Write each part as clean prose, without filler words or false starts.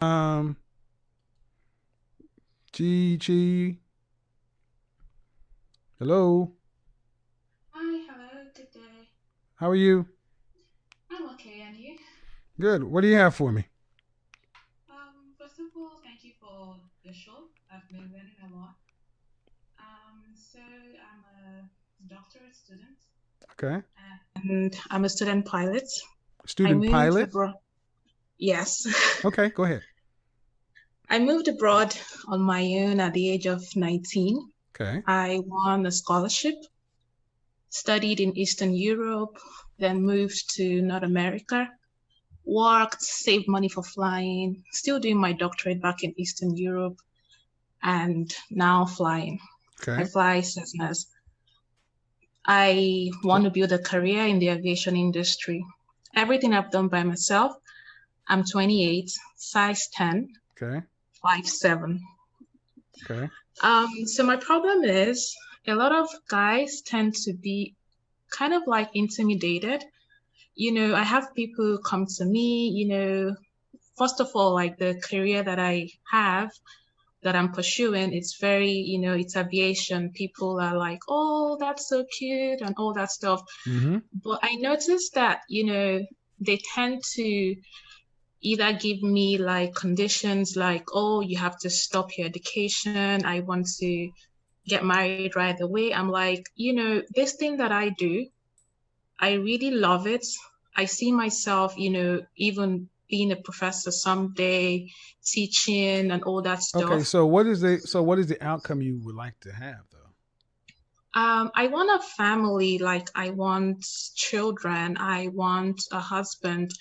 Um, Chi. Hello. Hi, hello, good day. How are you? I'm okay, and you? Good. What do you have for me? First of all, thank you for the show. I've been learning a lot. So I'm a doctorate student, Okay. and I'm a student pilot. I Student moved pilot. abroad. Yes, Okay, go ahead. I moved abroad on my own at the age of 19. Okay. I won a scholarship, studied in Eastern Europe, then moved to North America, worked, saved money for flying, still doing my doctorate back in Eastern Europe, and now flying. I Okay. fly Cessnas. I want So, to build a career in the aviation industry. Everything I've done by myself. I'm 28, size 10, okay. 5'7". Okay. So my problem is a lot of guys tend to be kind of like intimidated. I have people come to me, first of all, like the career that I have that I'm pursuing, it's very, it's aviation. People are like, oh, that's so cute and all that stuff. Mm-hmm. But I noticed that, they tend to either give me like conditions like, oh, you have to stop your education. I want to get married right away. I'm like, this thing that I do, I really love it. I see myself, even being a professor someday, teaching and all that Okay. stuff. So what is the outcome you would like to have though? I want a family, like I want children, I want a husband.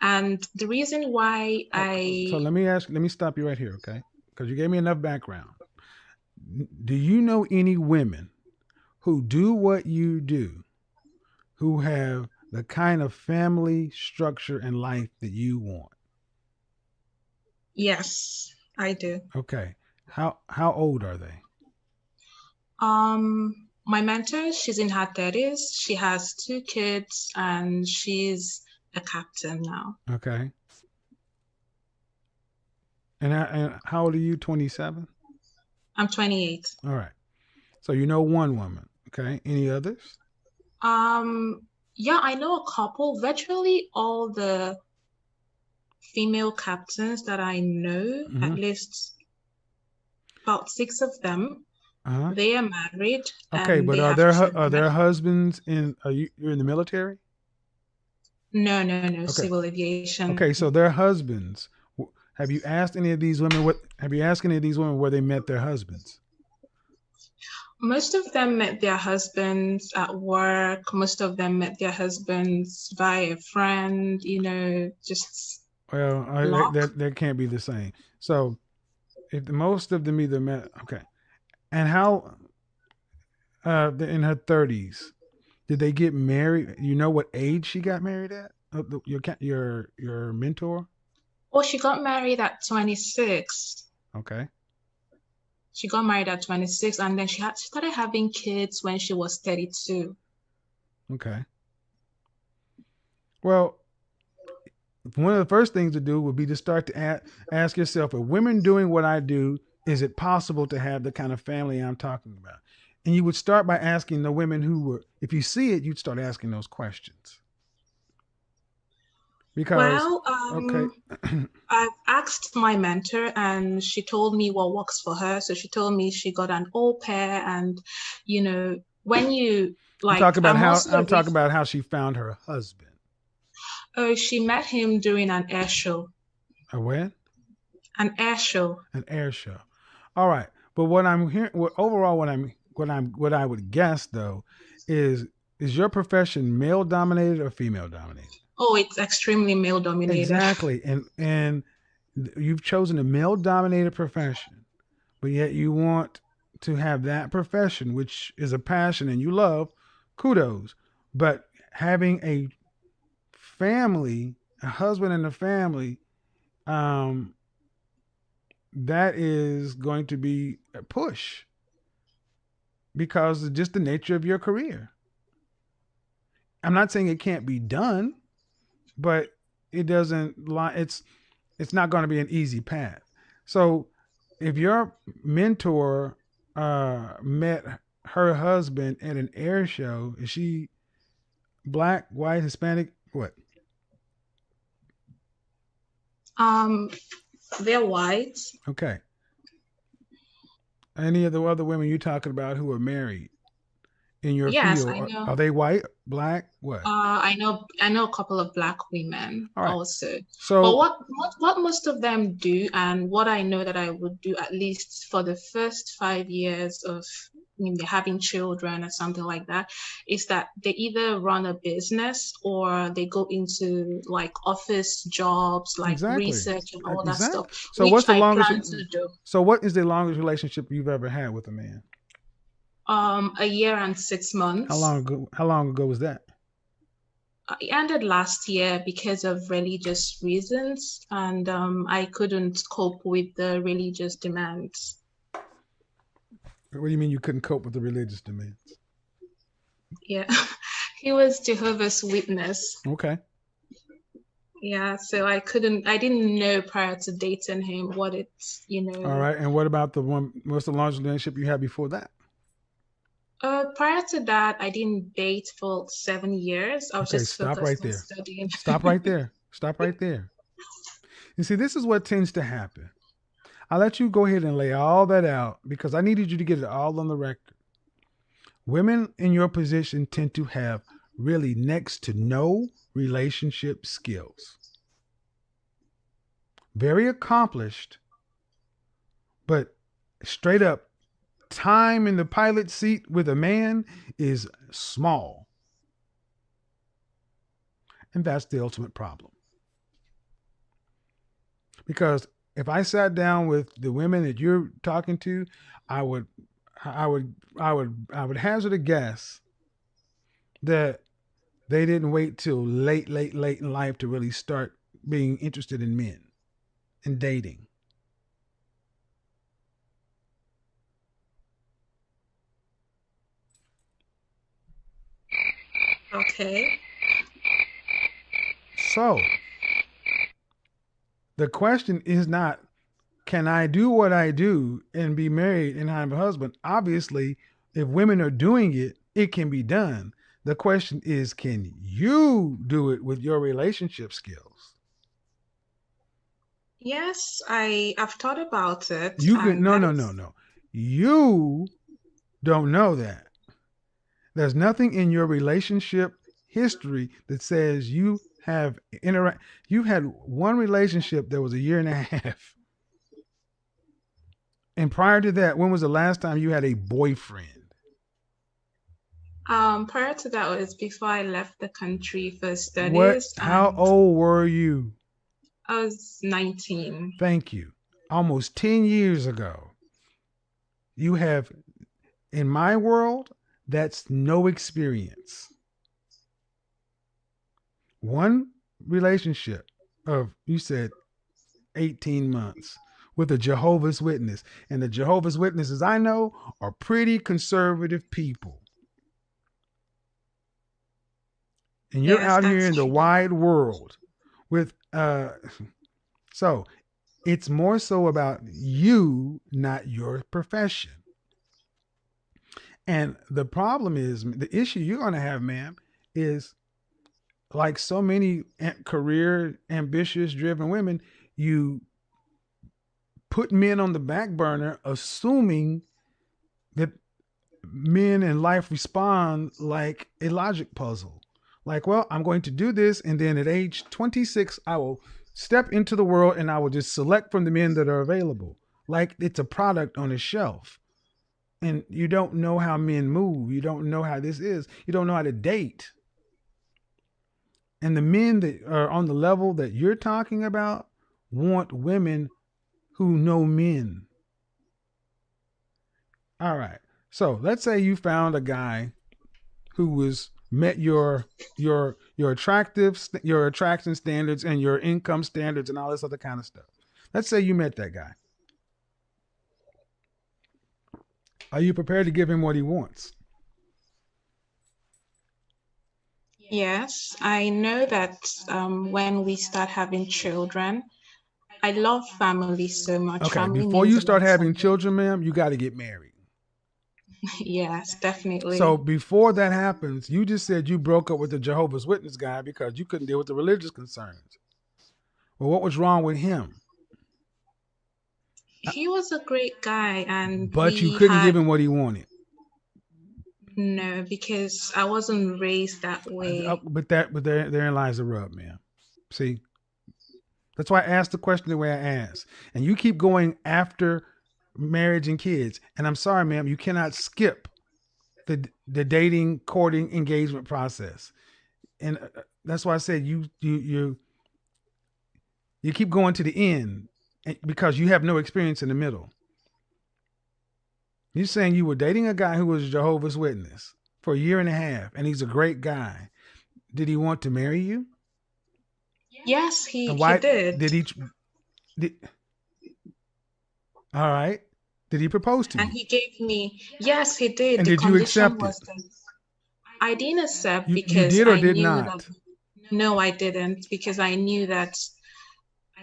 And the reason why So I, let me stop you right here, okay? Because you gave me enough background. Do you know any women who do what you do, who have the kind of family structure and life that you want? yes, I do. Okay. How old are they? My mentor, she's in her 30s. She has two kids and she's a captain now. Okay. And how old are you? 27? I'm 28. All right. So you know one woman. Okay. Any others? Um, yeah, I know a couple. Virtually all the female captains that I know, Mm-hmm. at least about six of them, Uh-huh. they are married Okay, and but they are have there are children. there husbands in are you're in the military? No, no, no, Okay. civil aviation. Okay, so their husbands. Have you asked any of these women what have you asked any of these women where they met their husbands? Most of them met their husbands at work. Most of them met their husbands via a friend, just Well, luck. that can't be the same. So if the most of them either met, okay, and how in her 30s did they get married? You know what age she got married at? Your mentor. Oh, she got married at 26. Okay. She got married at 26 and then she started having kids when she was 32. Okay. Well, one of the first things to do would be to start to ask yourself: Are women doing what I do? Is it possible to have the kind of family I'm talking about? And you would start by asking the women who were, if you see it, you'd start asking those questions. Because, Well, okay, I've asked my mentor and she told me what works for her. So she told me she got an au pair and, when you like, I'm also I'm talking about how she found her husband. she met him during an air show, A when? an air show. An air show. All right. But what I'm hearing, overall, what I would guess though, is is your profession male dominated or female dominated? Oh, it's extremely male dominated. Exactly. And you've chosen a male dominated profession, but yet you want to have that profession, which is a passion and you love, kudos. But having a family, a husband and a family, um, that is going to be a push because of just the nature of your career. I'm not saying it can't be done, but it doesn't lie. It's it's not going to be an easy path. So if your mentor met her husband at an air show, is she black, white, Hispanic? What? Um, they're white. Okay. Any of the other women you're talking about who are married in your Yes, field, I know. are they white, black, what? I know a couple of black women All right. also. But So what most of them do, and what I know that I would do at least for the first 5 years of having children or something like that, is that they either run a business or they go into like office jobs, like exactly, research and all that stuff, exactly. So which what's the I longest? plan to do. So what is the longest relationship you've ever had with a man? A year and 6 months. How long ago was that? It ended last year because of religious reasons, and I couldn't cope with the religious demands. What do you mean you couldn't cope with the religious demands? Yeah, he was Jehovah's Witness. Okay. Yeah, so I didn't know prior to dating him what All right. And what about the one? What's the longest relationship you had before that? Prior to that, I didn't date for 7 years. I was Okay. just Stop focused right on there. studying. Stop right there. Stop right there. You see, this is what tends to happen. I'll let you go ahead and lay all that out because I needed you to get it all on the record. Women in your position tend to have really next to no relationship skills. Very accomplished, but straight up, time in the pilot seat with a man is small. And that's the ultimate problem. Because if I sat down with the women that you're talking to, I would I would hazard a guess that they didn't wait till late in life to really start being interested in men and dating. Okay. So the question is not, can I do what I do and be married and have a husband? Obviously, if women are doing it, it can be done. The question is, can you do it with your relationship skills? Yes, I've thought about it, You can, and no, that no, no, is no. You don't know that. There's nothing in your relationship history that says you have interact. You've had one relationship that was a year and a half. And prior to that, when was the last time you had a boyfriend? prior to that was before I left the country for What? studies, How and old were you? I was 19. Thank you. Almost 10 years ago. You have, in my world, that's no experience. One relationship of, you said, 18 months with a Jehovah's Witness. And the Jehovah's Witnesses I know are pretty conservative people. And you're Yes, out here that's in the true. wide world with, so it's more so about you, not your profession. And the problem is, the issue you're going to have, ma'am, is like so many career, ambitious, driven women, you put men on the back burner, assuming that men in life respond like a logic puzzle. Like, well, I'm going to do this, and then at age 26, I will step into the world and I will just select from the men that are available. Like it's a product on a shelf. And you don't know how men move. You don't know how this is. You don't know how to date. And the men that are on the level that you're talking about want women who know men. All right. So let's say you found a guy who was met your attraction standards and your income standards and all this other kind of stuff. Let's say you met that guy. Are you prepared to give him what he wants? Yes, I know that when we start having children, I love family so much. Okay, Family before means you a lot start to having me. children, ma'am, you got to get married. Yes, So definitely. before that happens, you just said you broke up with the Jehovah's Witness guy because you couldn't deal with the religious concerns. Well, what was wrong with him? He was a great guy, and But you we couldn't give had him what he wanted. no, because I wasn't raised that way. But therein lies the rub, man. See, that's why I asked the question the way I asked, and you keep going after marriage and kids. And I'm sorry, ma'am, you cannot skip the dating, courting, engagement process. And that's why I said you keep going to the end because you have no experience in the middle. You're saying you were dating a guy who was a Jehovah's Witness for a year and a half, and he's a great guy. Did he want to marry you? Yes, And he why did. did he? Did, all right. Did he propose to And you? he gave me, yes, he did. And The did you condition accept it? was that I didn't accept You because did or I did knew that, not? no, I didn't, because I knew that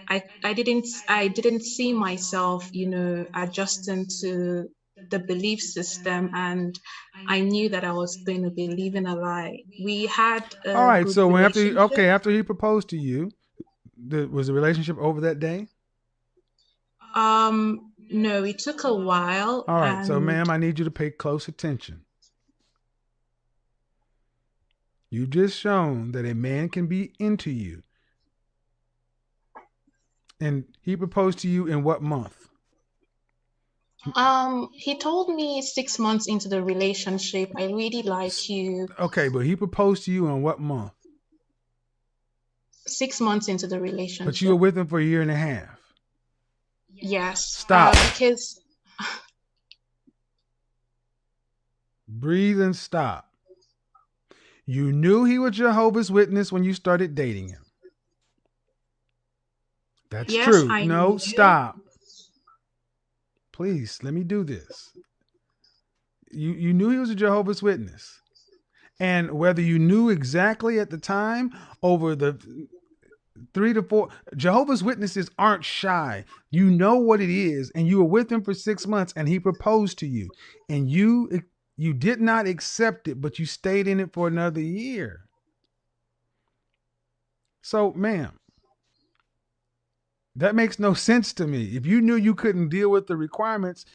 I didn't see myself, adjusting to the belief system, and I knew that I was going to be living a lie. We had All a right. good So relationship. after he proposed to you, was the relationship over that day? No, it took a while, All right. So, and ma'am, I need you to pay close attention. You've just shown that a man can be into you. And he proposed to you in what month? he told me 6 months into the relationship, I really like you. Okay, but he proposed to you in what month? 6 months into the But you were relationship. with him for a year and a half. Yes, Stop. because Breathe and stop. You knew he was Jehovah's Witness when you started dating him. That's yes, true. I No, knew. stop. Please, let me do this. You knew he was a Jehovah's Witness. And whether you knew exactly at the time, over the 3 to 4, Jehovah's Witnesses aren't shy. You know what it is, and you were with him for 6 months, and he proposed to you, and you did not accept it, but you stayed in it for another year. So, ma'am, that makes no sense to me. If you knew you couldn't deal with the requirements,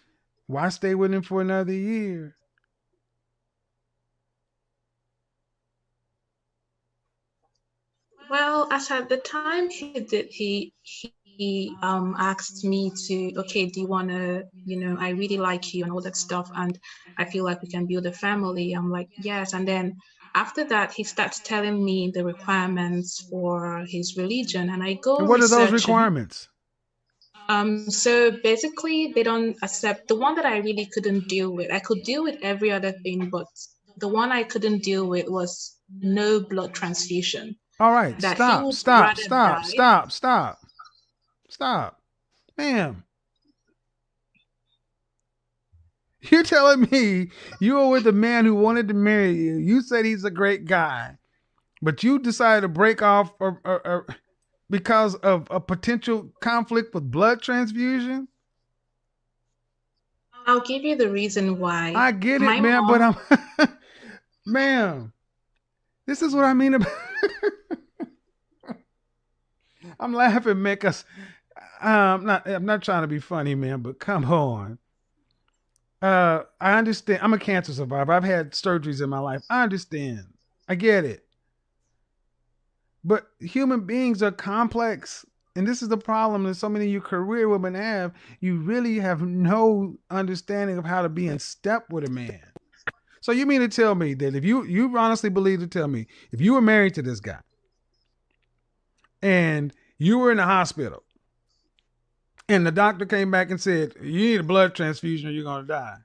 why stay with him for another year? Well, as at the time he asked me to, okay, do you wanna, I really like you and all that stuff, and I feel like we can build a family. I'm like, yes. And then after that, he starts telling me the requirements for his religion, and I go And what are those researching. requirements? So basically, they don't accept the one that I really couldn't deal with. I could deal with every other thing, but the one I couldn't deal with was no blood transfusion. All right, That he stop, would stop, rather stop, die. stop, stop, stop. Ma'am, you're telling me you were with a man who wanted to marry you. You said he's a great guy, but you decided to break off because of a potential conflict with blood transfusion? I'll give you the reason why. I get it, My ma'am, but mom, ma'am, this is what I mean about. I'm laughing, man, because I'm not trying to be funny, man, but come on. I understand. I'm a cancer survivor. I've had surgeries in my life. I understand. I get it. But human beings are complex. And this is the problem that so many of you career women have. You really have no understanding of how to be in step with a man. So you mean to tell me that if you honestly believe to tell me if you were married to this guy and you were in the hospital and the doctor came back and said, you need a blood transfusion or you're going to die.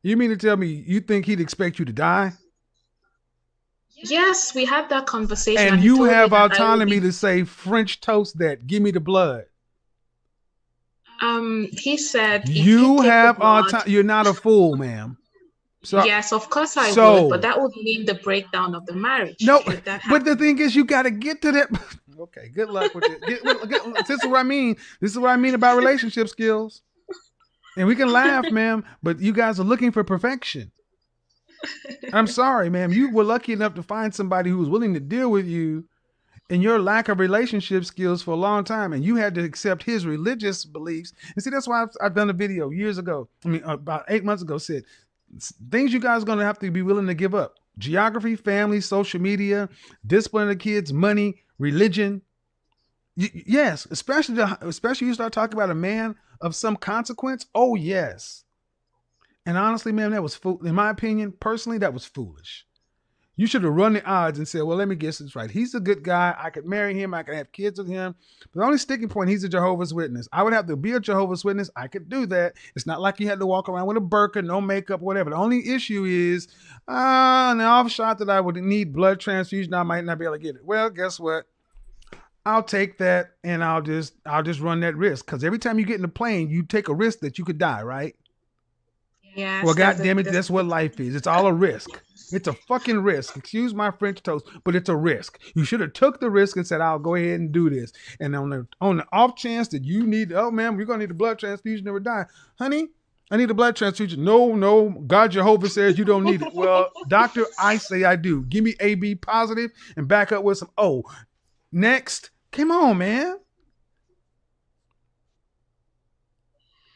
You mean to tell me you think he'd expect you to die? yes, we had that conversation, And and he you told me have that I will autonomy be. to say, French toast that, give me the blood. He said if you You take the have blood, autonomy. You're not a fool, ma'am. So, yes, of course I would, but so that would mean the breakdown of the marriage. no, Could that but the happen? thing is, you got to get to that. Okay, good luck with it. This is what I mean. This is what I mean about relationship skills. And we can laugh, ma'am, but you guys are looking for perfection. I'm sorry, ma'am. You were lucky enough to find somebody who was willing to deal with you and your lack of relationship skills for a long time, and you had to accept his religious beliefs. And see, that's why I've done a video years ago. I mean, about 8 months ago, said things you guys are going to have to be willing to give up: geography, family, social media, discipline of the kids, money, religion. Yes, especially you start talking about a man of some consequence. Oh yes, and honestly, man, that was in my opinion, personally, that was foolish. You should have run the odds and said, well, let me guess this right. He's a good guy. I could marry him. I could have kids with him. But the only sticking point, he's a Jehovah's Witness. I would have to be a Jehovah's Witness. I could do that. It's not like you had to walk around with a burqa, no makeup, whatever. The only issue is an off shot that I would need blood transfusion. I might not be able to get it. Well, guess what? I'll take that and I'll just run that risk. Because every time you get in the plane, you take a risk that you could die, right? Yes, Well, God damn it, that's what life is. It's all a risk. It's a fucking risk. Excuse my French toast, but it's a risk. You should have took the risk and said, "I'll go ahead and do this." And on the off chance that you need, oh man, we're gonna need a blood transfusion or die, honey. I need a blood transfusion. No, God Jehovah says you don't need it. Well, doctor, I say I do. Give me AB positive and back up with some O. Next, come on, man.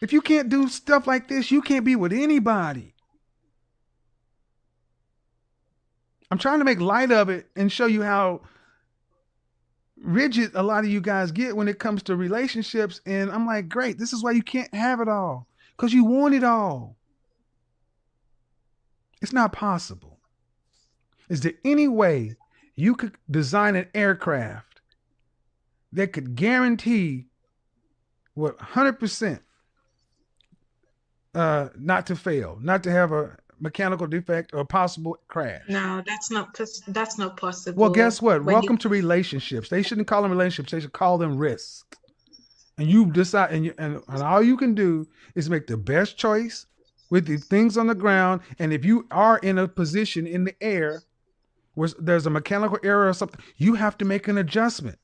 If you can't do stuff like this, you can't be with anybody. I'm trying to make light of it and show you how rigid a lot of you guys get when it comes to relationships. And I'm like, great, this is why you can't have it all, because you want it all. It's not possible. Is there any way you could design an aircraft that could guarantee what 100% not to fail, not to have a mechanical defect or a possible crash? No, that's not possible. Well, guess what? Welcome to relationships. They shouldn't call them relationships. They should call them risks. And you decide, and all you can do is make the best choice with the things on the ground. And if you are in a position in the air where there's a mechanical error or something, you have to make an adjustment.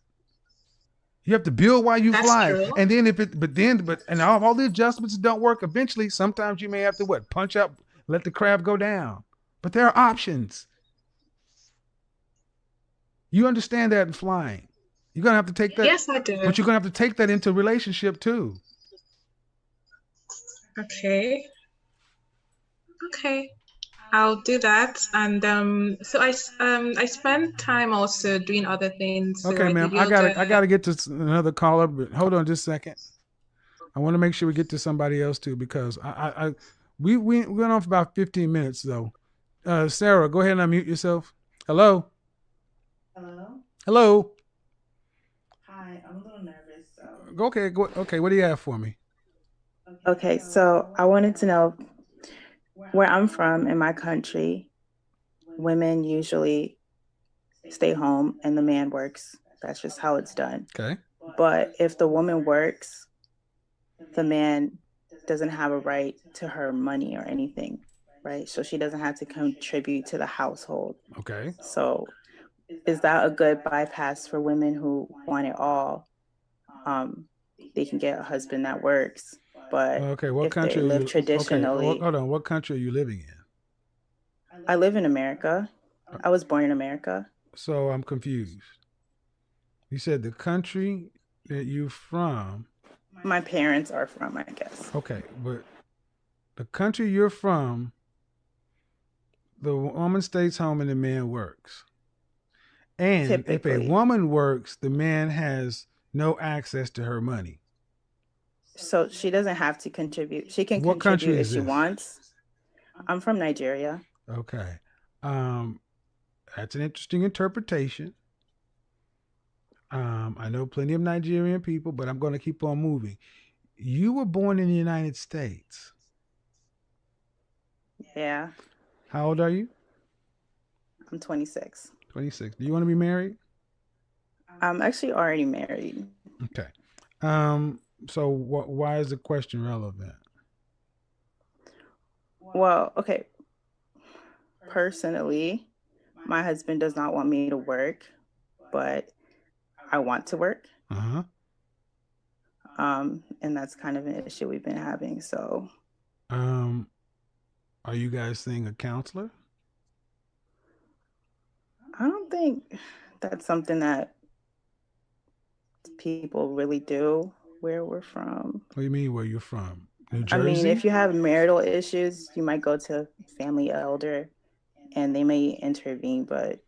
You have to build while you fly. True. And then and all the adjustments don't work, eventually, sometimes you may have to punch up, let the crab go down. But there are options. You understand that in flying. You're going to have to take that. Yes, I do. But you're going to have to take that into relationship too. Okay. I'll do that. And so I spend time also doing other things. So okay, ma'am. I gotta get to another caller, but hold on just a second. I want to make sure we get to somebody else too, because we went on for about 15 minutes though. Sarah, go ahead and unmute yourself. Hello. Hello. Hi, I'm a little nervous. So. Okay. What do you have for me? Okay, so I wanted to know, where I'm from in my country, women usually stay home and the man works. That's just how it's done. Okay. But if the woman works, the man doesn't have a right to her money or anything, right? So she doesn't have to contribute to the household. Okay. So is that a good bypass for women who want it all? They can get a husband that works. But okay, what country they live traditionally? Okay, hold on. What country are you living in? I live in America. I was born in America. So I'm confused. You said the country that you're from. My parents are from, I guess. Okay, but the country you're from, the woman stays home and the man works. And typically, if a woman works, the man has no access to her money. So she doesn't have to contribute. She can contribute if she wants. I'm from Nigeria. Okay. That's an interesting interpretation. I know plenty of Nigerian people, but I'm going to keep on moving. You were born in the United States. Yeah. How old are you? I'm 26. 26. Do you want to be married? I'm actually already married. Okay. So why is the question relevant? Well, okay. Personally, my husband does not want me to work, but I want to work. Uh-huh. And that's kind of an issue we've been having. So, Are you guys seeing a counselor? I don't think that's something that people really do where we're from. What do you mean where you're from? New I mean, Jersey? if you have marital issues, you might go to family elder and they may intervene, but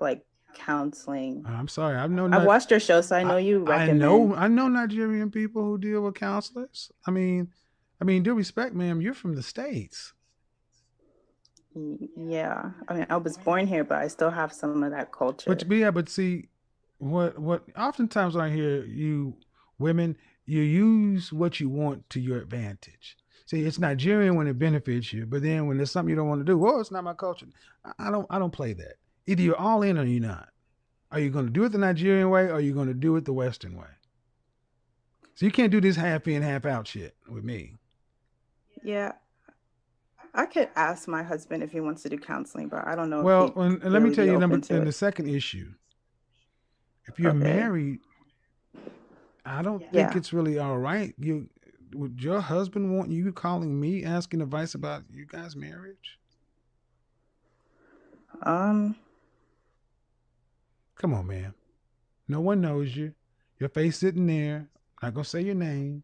like counseling. I'm sorry. I've watched your show, so I know you recommend. I know Nigerian people who deal with counselors. I mean, due respect, ma'am, you're from the States. Yeah. I mean, I was born here, but I still have some of that culture. But see, what oftentimes I hear you women, you use what you want to your advantage. See, it's Nigerian when it benefits you, but then when there's something you don't want to do, well, it's not my culture. I don't play that. Either you're all in or you're not. Are you going to do it the Nigerian way or are you going to do it the Western way? So you can't do this half in, half out shit with me. Yeah. I could ask my husband if he wants to do counseling, but I don't know. Well, let me tell you the second issue. If you're married, I don't think it's really all right. Would your husband want you calling me asking advice about you guys' marriage? Come on, man. No one knows you. Your face sitting there. Not gonna say your name.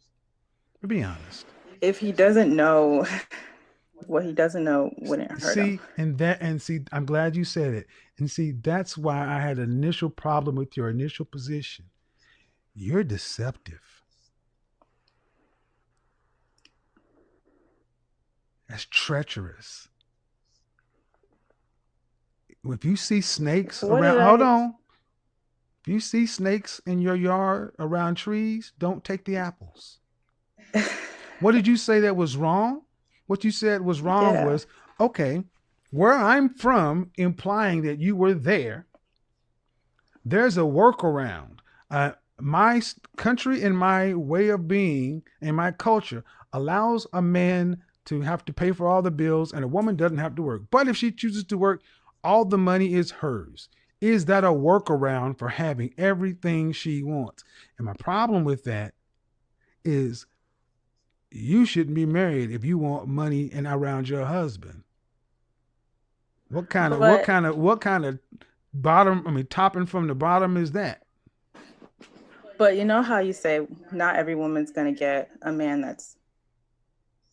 But be honest. If he doesn't know what he doesn't know wouldn't hurt him. See, I'm glad you said it. And see, that's why I had an initial problem with your initial position. You're deceptive. That's treacherous. If you see snakes around, if you see snakes in your yard around trees, don't take the apples. What did you say that was wrong? What you said was wrong was, okay, where I'm from, implying that you were there, there's a workaround. My country and my way of being and my culture allows a man to have to pay for all the bills and a woman doesn't have to work. But if she chooses to work, all the money is hers. Is that a workaround for having everything she wants? And my problem with that is you shouldn't be married if you want money and around your husband. What kind of bottom, topping from the bottom is that? But you know how you say not every woman's going to get a man that's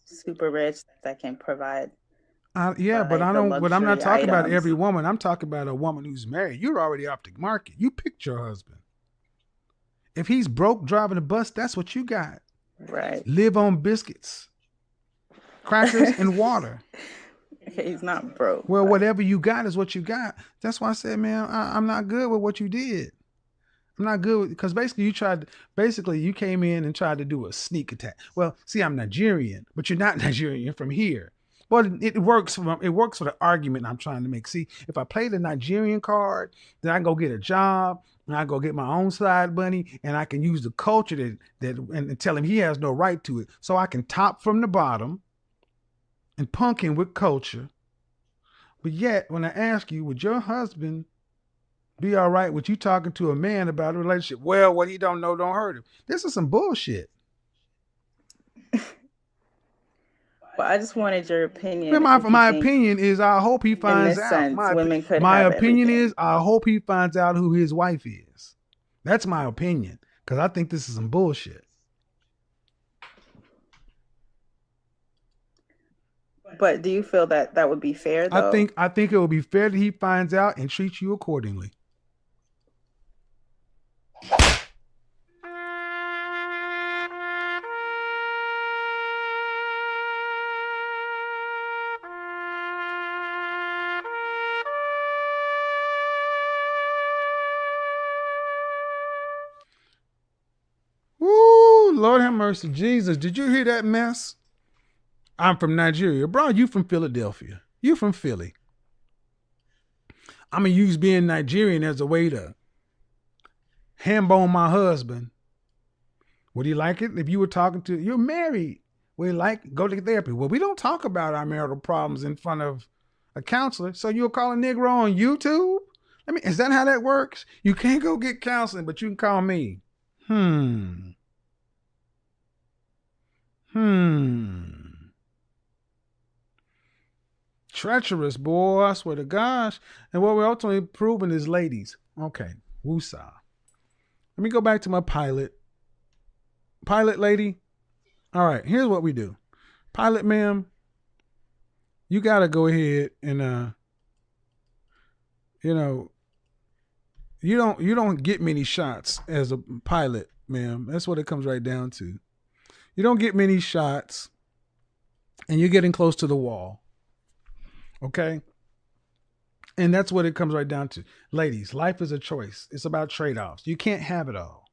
super rich that can provide. But I'm not talking about every woman. I'm talking about a woman who's married. You're already off the market. You picked your husband. If he's broke driving a bus, that's what you got. Right. Live on biscuits, crackers, and water. He's not broke. Well, whatever you got is what you got. That's why I said, man, I'm not good with what you did. I'm not good with, because basically you came in and tried to do a sneak attack. Well, see, I'm Nigerian, but you're not Nigerian. You're from here. But it works for the argument I'm trying to make. See, if I play the Nigerian card, then I can go get a job and I go get my own side money and I can use the culture and tell him he has no right to it. So I can top from the bottom and punk him with culture. But yet, when I ask you, would your husband be all right with you talking to a man about a relationship? Well, what he don't know don't hurt him. This is some bullshit. Well, I just wanted your opinion. My opinion is I hope he finds out. My opinion is I hope he finds out who his wife is. That's my opinion, because I think this is some bullshit. But do you feel that would be fair, though? I think it would be fair that he finds out and treats you accordingly. Woo, Lord have mercy. Jesus, did you hear that mess? I'm from Nigeria. Bro, you from Philadelphia. You from Philly. I'm going to use being Nigerian as a way to hambone my husband. Would he like it if you were talking to, you're married? Would he like, go to therapy? Well, we don't talk about our marital problems in front of a counselor. So you'll call a Negro on YouTube? I mean, is that how that works? You can't go get counseling, but you can call me. Treacherous, boy. I swear to gosh. And what we're ultimately proving is ladies. Okay. Woosah. Let me go back to my pilot. Pilot lady. All right. Here's what we do. Pilot ma'am, you got to go ahead and, you don't get many shots as a pilot, ma'am. That's what it comes right down to. You don't get many shots and you're getting close to the wall. Okay? And that's what it comes right down to. Ladies, life is a choice. It's about trade-offs. You can't have it all.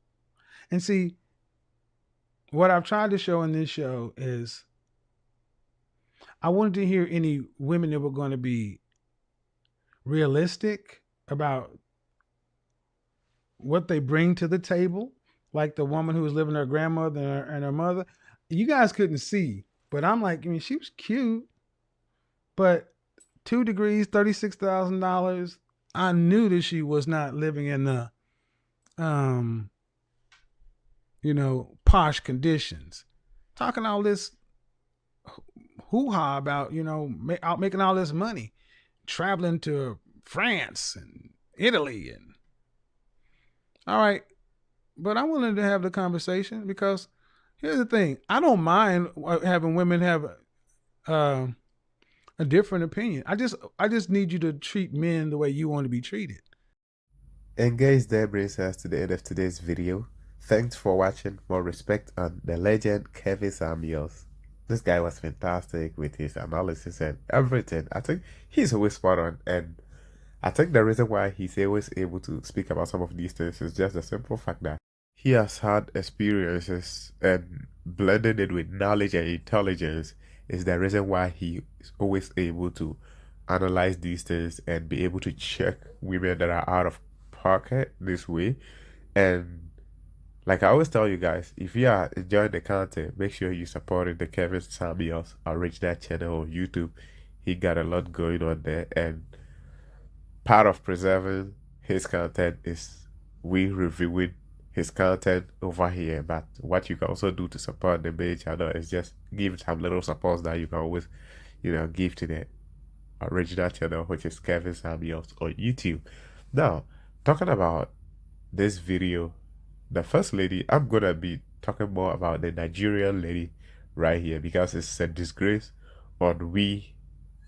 And see, what I've tried to show in this show is I wanted to hear any women that were going to be realistic about what they bring to the table, like the woman who was living with her grandmother and her mother. You guys couldn't see, but I'm like, I mean, she was cute, but 2 degrees, $36,000. I knew that she was not living in the, posh conditions. Talking all this hoo-ha about, out making all this money, traveling to France and Italy and all right. But I wanted to have the conversation because here's the thing. I don't mind having women have a different opinion. I just need you to treat men the way you want to be treated. And guys, that brings us to the end of today's video. Thanks for watching. More respect on the legend Kevin Samuels. This guy was fantastic with his analysis and everything. I think he's always spot on, and I think the reason why he's always able to speak about some of these things is just the simple fact that he has had experiences, and blending it with knowledge and intelligence is the reason why he is always able to analyze these things and be able to check women that are out of pocket this way. And like I always tell you guys, if you are enjoying the content, make sure you support the Kevin Samuels original channel on YouTube. He got a lot going on there, and part of preserving his content is we reviewing his content over here. But what you can also do to support the main channel is just give some little support that you can always, give to the original channel, which is Kevin Samuels on YouTube. Now, talking about this video, the first lady, I'm gonna be talking more about the Nigerian lady right here because it's a disgrace on we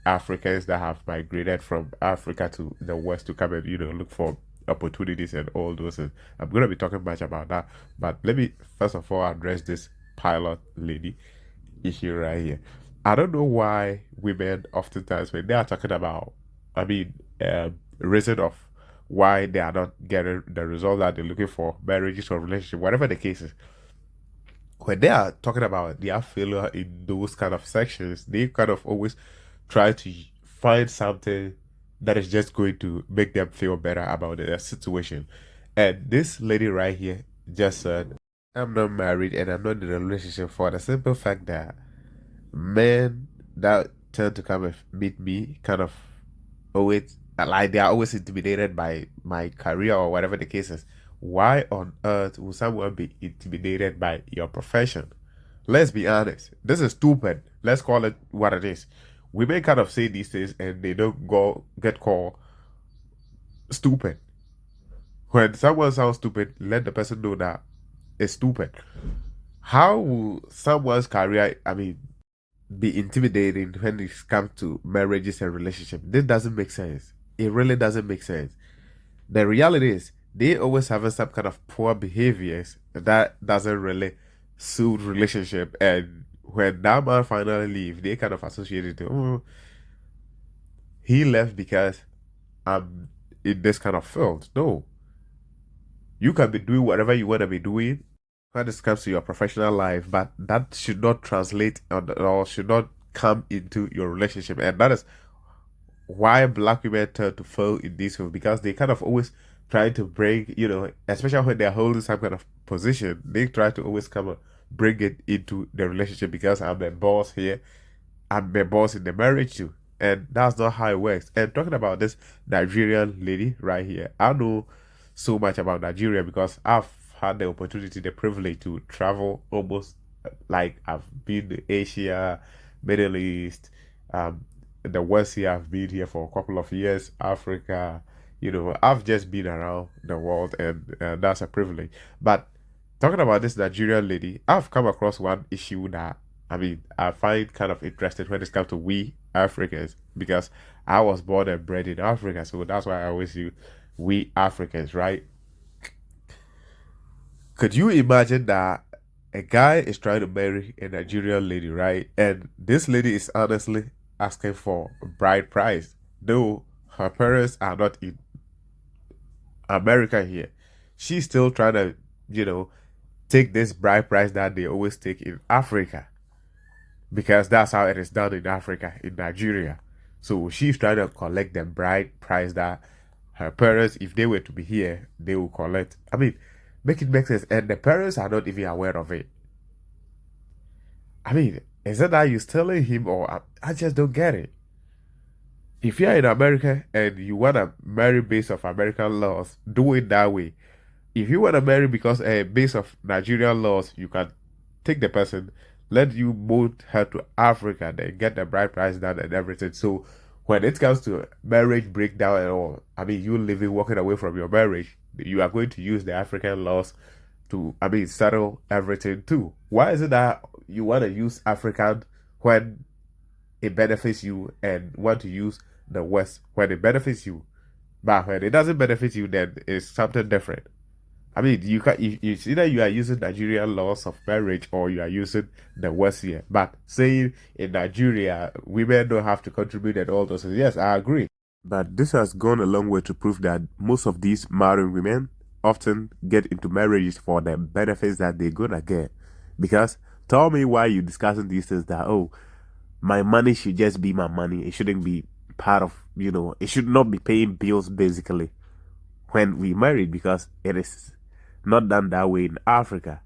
Africans that have migrated from Africa to the West to come and look for opportunities and all those. And I'm gonna be talking much about that, but let me first of all address this pilot lady issue right here. I don't know why women oftentimes when they are talking about, reason of why they are not getting the result that they're looking for, marriages or relationship, whatever the case is, when they are talking about their failure in those kind of sections, they kind of always try to find something that is just going to make them feel better about their situation. And this lady right here just said, I'm not married and I'm not in a relationship for the simple fact that men that tend to come and meet me kind of always, like, they are always intimidated by my career or whatever the case is. Why on earth would someone be intimidated by your profession? Let's be honest. This is stupid. Let's call it what it is. Women kind of say these things and they don't get called stupid. When someone sounds stupid, let the person know that it's stupid. How will someone's career, be intimidating when it comes to marriages and relationships? This doesn't make sense. It really doesn't make sense. The reality is they always have some kind of poor behaviors that doesn't really suit relationship, and when that man finally leave, they kind of associate it to, he left because I'm in this kind of field. No, you can be doing whatever you want to be doing when it comes to your professional life, but that should not translate or should not come into your relationship. And that is why black women tend to fail in this field, because they kind of always try to bring, especially when they're holding some kind of position, they try to always come and bring it into the relationship because I'm a boss here, I'm a boss in the marriage too. and that's not how it works. And talking about this Nigerian lady right here, I know so much about Nigeria because I've had the opportunity, the privilege to travel almost like I've been to Asia, Middle East, the West here. I've been here for a couple of years, Africa. I've just been around the world, and that's a privilege. But talking about this Nigerian lady, I've come across one issue that I find kind of interesting when it comes to we Africans, because I was born and bred in Africa, so that's why I always use we Africans, right? Could you imagine that a guy is trying to marry a Nigerian lady, right? And this lady is honestly asking for a bride price, though her parents are not in America here. She's still trying to, take this bride price that they always take in Africa, because that's how it is done in Africa, in Nigeria. So she's trying to collect the bride price that her parents, if they were to be here, they will collect. Make it make sense. And the parents are not even aware of it. Is it that you're telling him, or I just don't get it. If you're in America and you want to marry based off American laws, do it that way. If you want to marry because based off Nigerian laws, you can take the person, let you move her to Africa, then get the bride price done and everything. So when it comes to marriage breakdown and all, you living, walking away from your marriage, you are going to use the African laws to, settle everything too. Why is it that you want to use African when it benefits you, and want to use the West when it benefits you, but when it doesn't benefit you, then it's something different? You can, it's either you are using Nigerian laws of marriage or you are using the West here. But saying in Nigeria, women don't have to contribute and all those things, yes, I agree. But this has gone a long way to prove that most of these married women often get into marriages for the benefits that they're gonna get. Because tell me why you're discussing these things that, oh, my money should just be my money. It shouldn't be part of, it should not be paying bills basically when we married, because it is not done that way in Africa.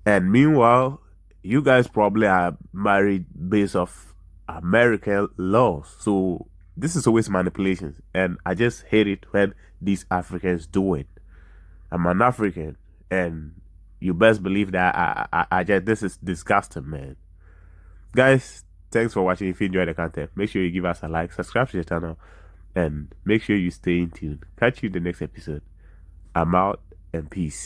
And meanwhile, you guys probably are married based off American laws. So this is always manipulations, and I just hate it when these Africans do it. I'm an African, and you best believe that I just, this is disgusting, man. Guys, thanks for watching. If you enjoyed the content, make sure you give us a like, subscribe to the channel, and make sure you stay in tune. Catch you in the next episode. I'm out, and peace.